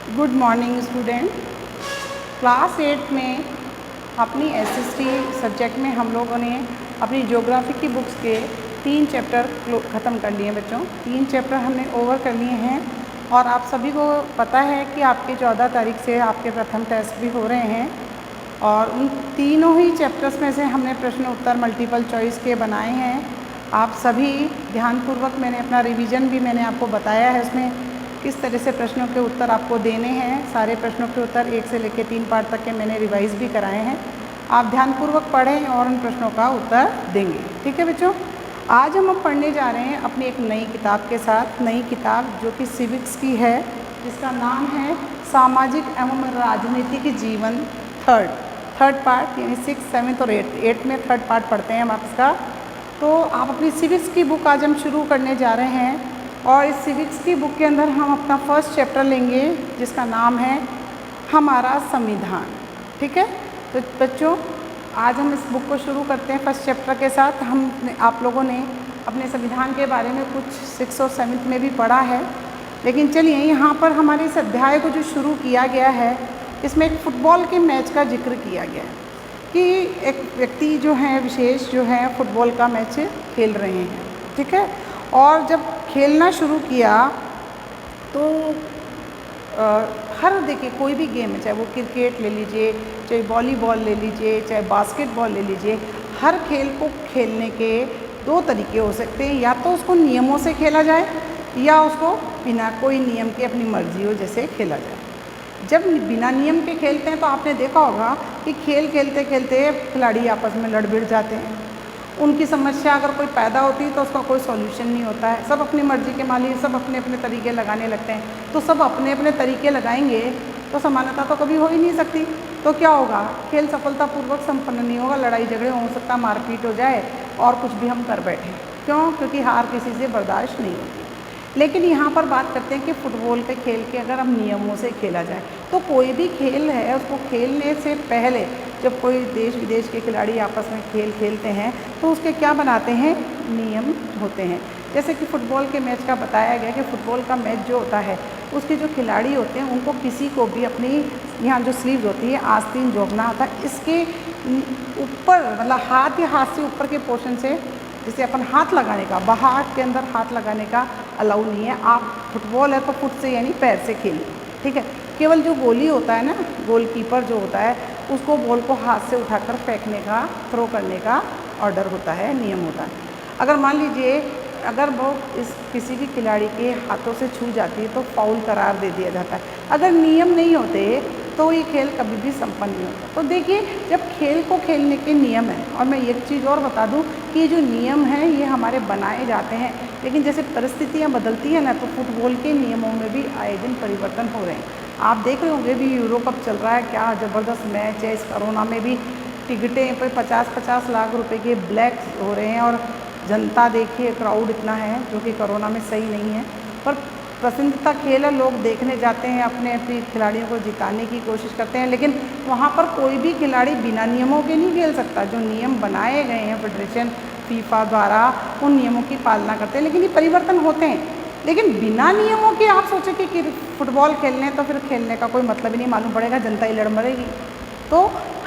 Good morning student. Class 8 में अपनी SST subject में हम लोगों ने अपनी ज्योग्राफी की बुक्स के 3 चैप्टर ख़त्म कर लिए बच्चों। 3 चैप्टर हमने ओवर कर लिए हैं और आप सभी को पता है कि आपके 14 तारीख से आपके प्रथम टेस्ट भी हो रहे हैं और उन तीनों ही चैप्टर्स में से हमने प्रश्न उत्तर मल्टीपल चॉइस के बनाए हैं। आप सभी ध्यानपूर्वक, मैंने अपना रिवीजन भी मैंने आपको बताया है, उसमें किस तरह से प्रश्नों के उत्तर आपको देने हैं। सारे प्रश्नों के उत्तर 1 से लेकर 3 पार्ट तक के मैंने रिवाइज भी कराए हैं। आप ध्यानपूर्वक पढ़ें और उन प्रश्नों का उत्तर देंगे। ठीक है बच्चों, आज हम अब पढ़ने जा रहे हैं अपनी एक नई किताब के साथ। नई किताब जो कि सिविक्स की है, जिसका नाम है सामाजिक एवं राजनीतिक जीवन थर्ड पार्ट, यानी 6, 7 और 8 में थर्ड पार्ट पढ़ते हैं हम आप इसका। तो आप अपनी सिविक्स की बुक आज हम शुरू करने जा रहे हैं और इस सिविक्स की बुक के अंदर हम अपना फर्स्ट चैप्टर लेंगे जिसका नाम है हमारा संविधान। ठीक है, तो बच्चों आज हम इस बुक को शुरू करते हैं फर्स्ट चैप्टर के साथ। आप लोगों ने अपने संविधान के बारे में कुछ 6 और 7 में भी पढ़ा है, लेकिन चलिए यहाँ पर हमारे इस अध्याय को जो शुरू किया गया है, इसमें एक फ़ुटबॉल के मैच का जिक्र किया गया है कि एक व्यक्ति जो है विशेष जो है फुटबॉल का मैच खेल रहे हैं। ठीक है, और जब खेलना शुरू किया तो हर देखिए कोई भी गेम है, चाहे वो क्रिकेट ले लीजिए, चाहे वॉलीबॉल ले लीजिए, चाहे बास्केटबॉल ले लीजिए, हर खेल को खेलने के 2 तरीके हो सकते हैं। या तो उसको नियमों से खेला जाए या उसको बिना कोई नियम के अपनी मर्जी हो जैसे खेला जाए। जब बिना नियम के खेलते हैं तो आपने देखा होगा कि खेल खेलते खेलते खिलाड़ी आपस में लड़ भिड़ जाते हैं। उनकी समस्या अगर कोई पैदा होती है तो उसका कोई सॉल्यूशन नहीं होता है। सब अपनी मर्जी के मालिक, सब अपने अपने तरीके लगाने लगते हैं। तो सब अपने अपने तरीके लगाएंगे तो समानता तो कभी हो ही नहीं सकती। तो क्या होगा, खेल सफलतापूर्वक संपन्न नहीं होगा, लड़ाई झगड़े हो सकता, मारपीट हो जाए और कुछ भी हम कर बैठें। क्यों? क्योंकि हार किसी से बर्दाश्त नहीं होती। लेकिन यहाँ पर बात करते हैं कि फुटबॉल के खेल के अगर हम नियमों से खेला जाए तो कोई भी खेल है उसको खेलने से पहले जब कोई देश विदेश के खिलाड़ी आपस में खेल खेलते हैं तो उसके क्या बनाते हैं, नियम होते हैं। जैसे कि फ़ुटबॉल के मैच का बताया गया कि फ़ुटबॉल का मैच जो होता है उसके जो खिलाड़ी होते हैं उनको किसी को भी अपनी यहाँ जो स्लीव्स होती है आस्तीन जोड़ना होता है। इसके ऊपर मतलब हाथ या हाथ से ऊपर के पोर्शन से जिसे अपन हाथ लगाने का, बाहर के अंदर हाथ लगाने का अलाउ नहीं है। आप फुटबॉल है तो फुट से यानी पैर से खेलिए। ठीक है, केवल जो गोली होता है ना, गोलकीपर जो होता है उसको बॉल को हाथ से उठाकर फेंकने का, थ्रो करने का ऑर्डर होता है, नियम होता है। अगर मान लीजिए अगर वो इस किसी भी खिलाड़ी के हाथों से छू जाती है तो फाउल करार दे दिया जाता है। अगर नियम नहीं होते तो ये खेल कभी भी संपन्न नहीं होता। तो देखिए, जब खेल को खेलने के नियम हैं, और मैं एक चीज़ और बता दूं कि ये जो नियम हैं ये हमारे बनाए जाते हैं, लेकिन जैसे परिस्थितियाँ बदलती हैं ना तो फुटबॉल के नियमों में भी आए दिन परिवर्तन हो रहे हैं। आप देख रहे होंगे भी यूरो कप चल रहा है, क्या ज़बरदस्त मैच है। इस कोरोना में भी टिकटें पर 50-50 लाख रुपए के ब्लैक हो रहे हैं और जनता देखिए, क्राउड इतना है जो कि कोरोना में सही नहीं है। पर पसंदीदा खेल है, लोग देखने जाते हैं, अपने अपने खिलाड़ियों को जिताने की कोशिश करते हैं, लेकिन वहाँ पर कोई भी खिलाड़ी बिना नियमों के नहीं खेल सकता। जो नियम बनाए गए हैं फेडरेशन फीफा द्वारा, उन नियमों की पालना करते हैं, लेकिन ये परिवर्तन होते हैं। लेकिन बिना नियमों के आप सोचें कि फुटबॉल खेलने तो फिर खेलने का कोई मतलब ही नहीं, मालूम पड़ेगा जनता ही लड़ मरेगी। तो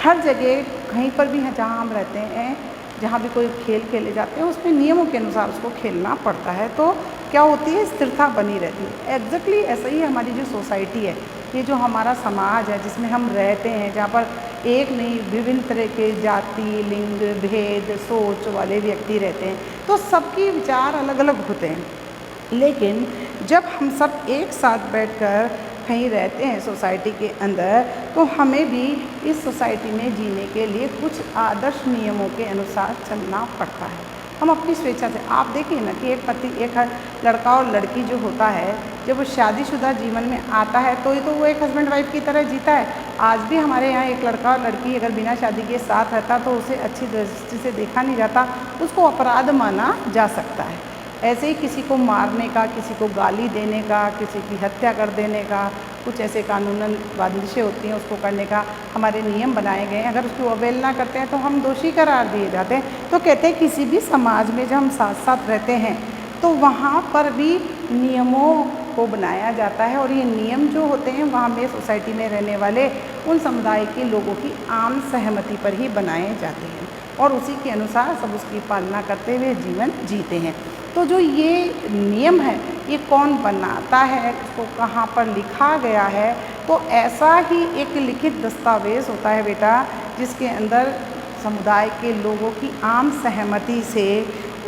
हर जगह कहीं पर भी जहाँ हम रहते हैं, जहाँ भी कोई खेल खेले जाते हैं उसमें नियमों के अनुसार उसको खेलना पड़ता है। तो क्या होती है, स्थिरता बनी रहती है। एग्जैक्टली ऐसा ही हमारी जो सोसाइटी है, ये जो हमारा समाज है जिसमें हम रहते हैं, जहाँ पर एक नहीं विभिन्न तरह के जाति, लिंग, भेद, सोच वाले व्यक्ति रहते हैं, तो सबके विचार अलग अलग होते हैं। लेकिन जब हम सब एक साथ बैठकर कहीं रहते हैं सोसाइटी के अंदर, तो हमें भी इस सोसाइटी में जीने के लिए कुछ आदर्श नियमों के अनुसार चलना पड़ता है। हम अपनी स्वेच्छा से, आप देखिए ना कि एक लड़का और लड़की जो होता है, जब वो शादीशुदा जीवन में आता है तो वो एक हस्बैंड वाइफ की तरह जीता है। आज भी हमारे यहाँ एक लड़का और लड़की अगर बिना शादी के साथ रहता तो उसे अच्छी दृष्टि से देखा नहीं जाता, उसको अपराध माना जा सकता है। ऐसे ही किसी को मारने का, किसी को गाली देने का, किसी की हत्या कर देने का, कुछ ऐसे कानूनन बंदिशें होती हैं उसको करने का हमारे नियम बनाए गए हैं। अगर उसकी अवहेलना करते हैं तो हम दोषी करार दिए जाते हैं। तो कहते हैं किसी भी समाज में जब हम साथ साथ रहते हैं तो वहाँ पर भी नियमों को बनाया जाता है और ये नियम जो होते हैं वहाँ में सोसाइटी में रहने वाले उन समुदाय के लोगों की आम सहमति पर ही बनाए जाते हैं और उसी के अनुसार सब उसकी पालना करते हुए जीवन जीते हैं। तो जो ये नियम है ये कौन बनाता है, इसको कहाँ पर लिखा गया है, तो ऐसा ही एक लिखित दस्तावेज़ होता है बेटा, जिसके अंदर समुदाय के लोगों की आम सहमति से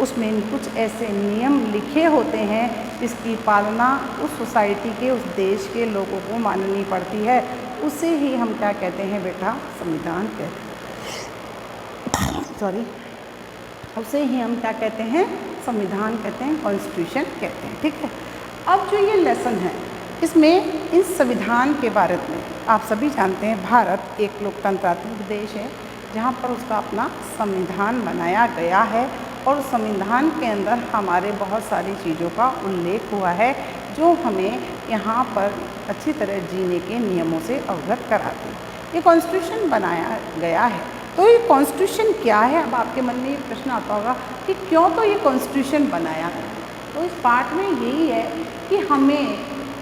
उसमें कुछ ऐसे नियम लिखे होते हैं जिसकी पालना उस सोसाइटी के, उस देश के लोगों को माननी पड़ती है। उसे ही हम क्या कहते हैं बेटा, संविधान कहते हैं। सॉरी, उसे ही हम क्या कहते हैं, संविधान कहते हैं, कॉन्स्टिट्यूशन कहते हैं। ठीक है। अब जो ये लेसन है इसमें इस संविधान के बारे में आप सभी जानते हैं, भारत एक लोकतंत्रात्मक देश है जहाँ पर उसका अपना संविधान बनाया गया है और उस संविधान के अंदर हमारे बहुत सारी चीज़ों का उल्लेख हुआ है जो हमें यहाँ पर अच्छी तरह जीने के नियमों से अवगत कराते हैं। ये कॉन्स्टिट्यूशन बनाया गया है। तो ये कॉन्स्टिट्यूशन क्या है? अब आपके मन में ये प्रश्न आता होगा कि क्यों तो ये कॉन्स्टिट्यूशन बनाया गया। तो इस पाठ में यही है कि हमें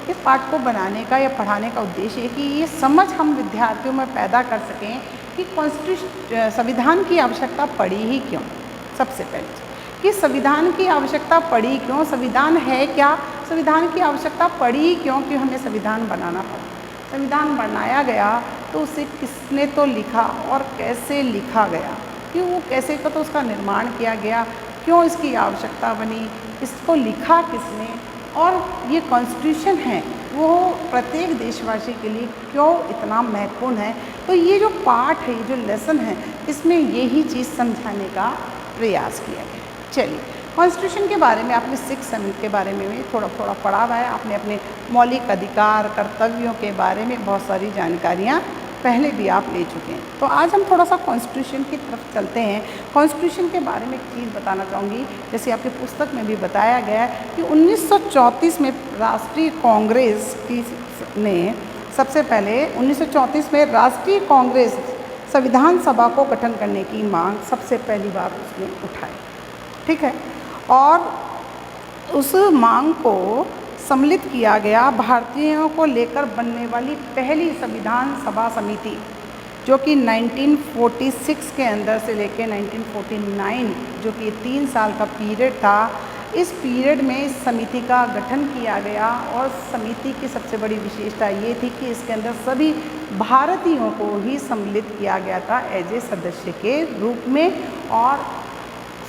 इस पाठ को बनाने का या पढ़ाने का उद्देश्य है कि ये समझ हम विद्यार्थियों में पैदा कर सकें कि कॉन्स्टिट्यूशन, संविधान की आवश्यकता पड़ी ही क्यों। सबसे पहले कि संविधान की आवश्यकता पड़ी क्यों, संविधान है क्या, संविधान की आवश्यकता पड़ी क्यों कि हमें संविधान बनाना पड़ा। संविधान बनाया गया तो उसे किसने तो लिखा और कैसे लिखा गया, कि वो कैसे का तो उसका निर्माण किया गया, क्यों इसकी आवश्यकता बनी, इसको लिखा किसने, और ये कॉन्स्टिट्यूशन है वो प्रत्येक देशवासी के लिए क्यों इतना महत्वपूर्ण है। तो ये जो पाठ है, ये जो लेसन है, इसमें यही चीज़ समझाने का प्रयास किया गया। चलिए, कॉन्स्टिट्यूशन के बारे में आपने 6 7 के बारे में भी थोड़ा थोड़ा पढ़ा हुआ है। आपने अपने मौलिक अधिकार, कर्तव्यों के बारे में बहुत सारी जानकारियाँ पहले भी आप ले चुके हैं। तो आज हम थोड़ा सा कॉन्स्टिट्यूशन की तरफ चलते हैं। कॉन्स्टिट्यूशन के बारे में एक चीज़ बताना चाहूँगी, जैसे आपकी पुस्तक में भी बताया गया है कि 1934 में राष्ट्रीय कांग्रेस ने सबसे पहले 1934 में राष्ट्रीय कांग्रेस संविधान सभा को गठन करने की मांग सबसे पहली बार उसने उठाई। ठीक है। और उस मांग को सम्मिलित किया गया भारतीयों को लेकर बनने वाली पहली संविधान सभा समिति, जो कि 1946 के अंदर से लेकर 1949, जो कि 3 साल का पीरियड था, इस पीरियड में इस समिति का गठन किया गया। और समिति की सबसे बड़ी विशेषता ये थी कि इसके अंदर सभी भारतीयों को ही सम्मिलित किया गया था एज ए सदस्य के रूप में। और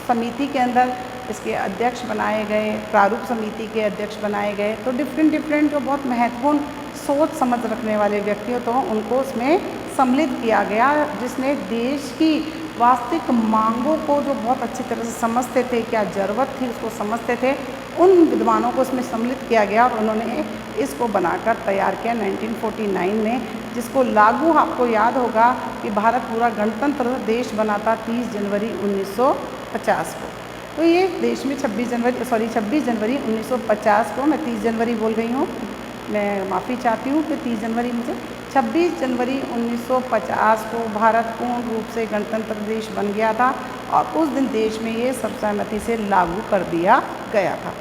समिति के अंदर इसके अध्यक्ष बनाए गए, प्रारूप समिति के अध्यक्ष बनाए गए। तो डिफरेंट जो बहुत महत्वपूर्ण सोच समझ रखने वाले व्यक्ति हो तो उनको उसमें सम्मिलित किया गया, जिसने देश की वास्तविक मांगों को जो बहुत अच्छी तरह से समझते थे, क्या ज़रूरत थी उसको समझते थे, उन विद्वानों को इसमें सम्मिलित किया गया और उन्होंने इसको बनाकर तैयार किया 1949 में, जिसको लागू आपको याद होगा कि भारत पूरा गणतंत्र देश बना था 30 जनवरी 1950 को। तो ये देश में 26 जनवरी 1950 को, मैं 30 जनवरी बोल गई हूँ, मैं माफ़ी चाहती हूँ कि 30 जनवरी मुझे 26 जनवरी 1950 को भारत पूर्ण रूप से गणतंत्र देश बन गया था और उस दिन देश में ये सर्वसम्मति से लागू कर दिया गया था।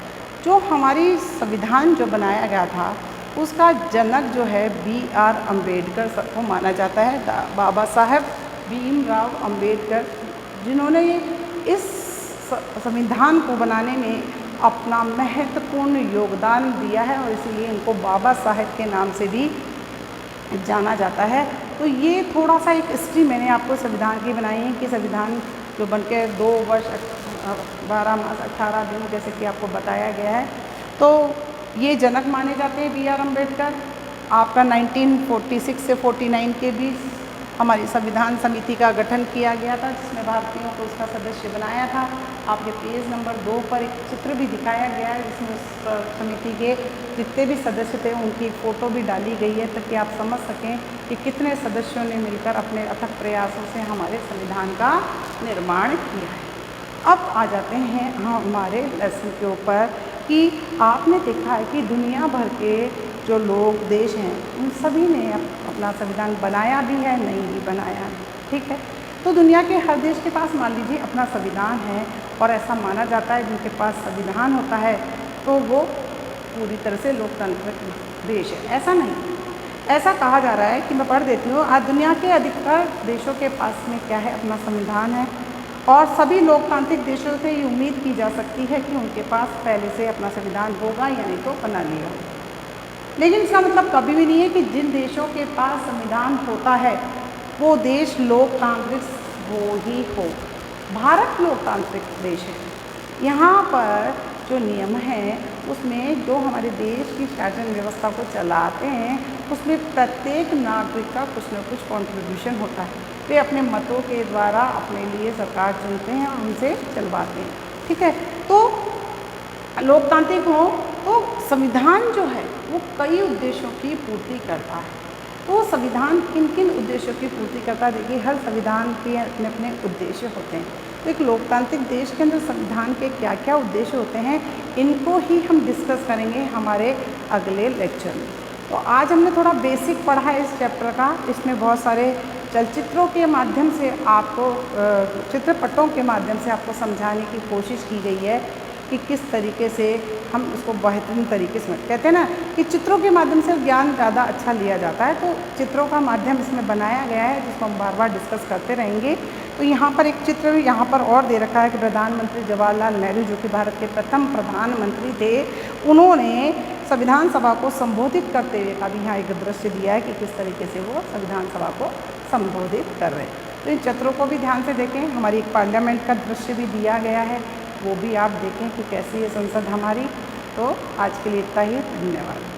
जो हमारी संविधान जो बनाया गया था उसका जनक जो है B.R. अम्बेडकर को माना जाता है, बाबा साहेब भीमराव अम्बेडकर, जिन्होंने इस संविधान को बनाने में अपना महत्वपूर्ण योगदान दिया है और इसीलिए इनको बाबा साहेब के नाम से भी जाना जाता है। तो ये थोड़ा सा एक हिस्ट्री मैंने आपको संविधान की बनाई है कि संविधान जो बनके 2 वर्ष 12 मास 18 दिन जैसे कि आपको बताया गया है, तो ये जनक माने जाते हैं B.R. अम्बेडकर। आपका 1946 से 49 के बीच हमारी संविधान समिति का गठन किया गया था, जिसमें भारतीयों को उसका सदस्य बनाया था। आपके पेज नंबर 2 पर एक चित्र भी दिखाया गया है, जिसमें उस समिति के जितने भी सदस्य थे उनकी फ़ोटो भी डाली गई है, ताकि आप समझ सकें कि कितने सदस्यों ने मिलकर अपने अथक प्रयासों से हमारे संविधान का निर्माण किया है। अब आ जाते हैं हमारे लेसन के ऊपर कि आपने देखा है कि दुनिया भर के जो लोग देश हैं उन सभी ने अपना संविधान बनाया भी है, नहीं भी बनाया है। ठीक है। तो दुनिया के हर देश के पास मान लीजिए अपना संविधान है और ऐसा माना जाता है जिनके पास संविधान होता है तो वो पूरी तरह से लोकतांत्रिक देश है, ऐसा नहीं। ऐसा कहा जा रहा है कि मैं पढ़ देती हूँ, आज दुनिया के अधिकतर देशों के पास में क्या है, अपना संविधान है और सभी लोकतांत्रिक देशों से ये उम्मीद की जा सकती है कि उनके पास पहले से अपना संविधान होगा या नहीं तो बना लिया। लेकिन इसका मतलब कभी भी नहीं है कि जिन देशों के पास संविधान होता है वो देश लोकतांत्रिक हो ही हो। भारत लोकतांत्रिक देश है, यहाँ पर जो नियम हैं उसमें जो हमारे देश की शासन व्यवस्था को चलाते हैं उसमें प्रत्येक नागरिक का कुछ न कुछ कंट्रीब्यूशन होता है। वे अपने मतों के द्वारा अपने लिए सरकार चुनते हैं और उनसे चलवाते हैं, ठीक है। तो लोकतांत्रिक हो तो संविधान जो है वो कई उद्देश्यों की पूर्ति करता है। तो संविधान किन किन उद्देश्यों की पूर्ति करता है, देखिए हर संविधान के अपने अपने उद्देश्य होते हैं। तो एक लोकतांत्रिक देश के अंदर संविधान के क्या क्या उद्देश्य होते हैं इनको ही हम डिस्कस करेंगे हमारे अगले लेक्चर में। तो आज हमने थोड़ा बेसिक पढ़ा है इस चैप्टर का, इसमें बहुत सारे चलचित्रों के माध्यम से आपको चित्रपटों के माध्यम से आपको समझाने की कोशिश की गई है कि किस तरीके से हम इसको बेहतरीन तरीके से कहते हैं ना कि चित्रों के माध्यम से ज्ञान ज़्यादा अच्छा लिया जाता है। तो चित्रों का माध्यम इसमें बनाया गया है जिसको हम बार बार डिस्कस करते रहेंगे। तो यहाँ पर एक चित्र यहाँ पर और दे रखा है कि प्रधानमंत्री जवाहरलाल नेहरू जो कि भारत के प्रथम प्रधानमंत्री थे, उन्होंने संविधान सभा को संबोधित करते हुए का भी यहाँ एक दृश्य दिया है कि किस तरीके से वो संविधान सभा को संबोधित कर रहे हैं। तो इन चित्रों को भी ध्यान से देखें। हमारी एक पार्लियामेंट का दृश्य भी दिया गया है, वो भी आप देखें कि कैसी है संसद हमारी। तो आज के लिए इतना ही, धन्यवाद।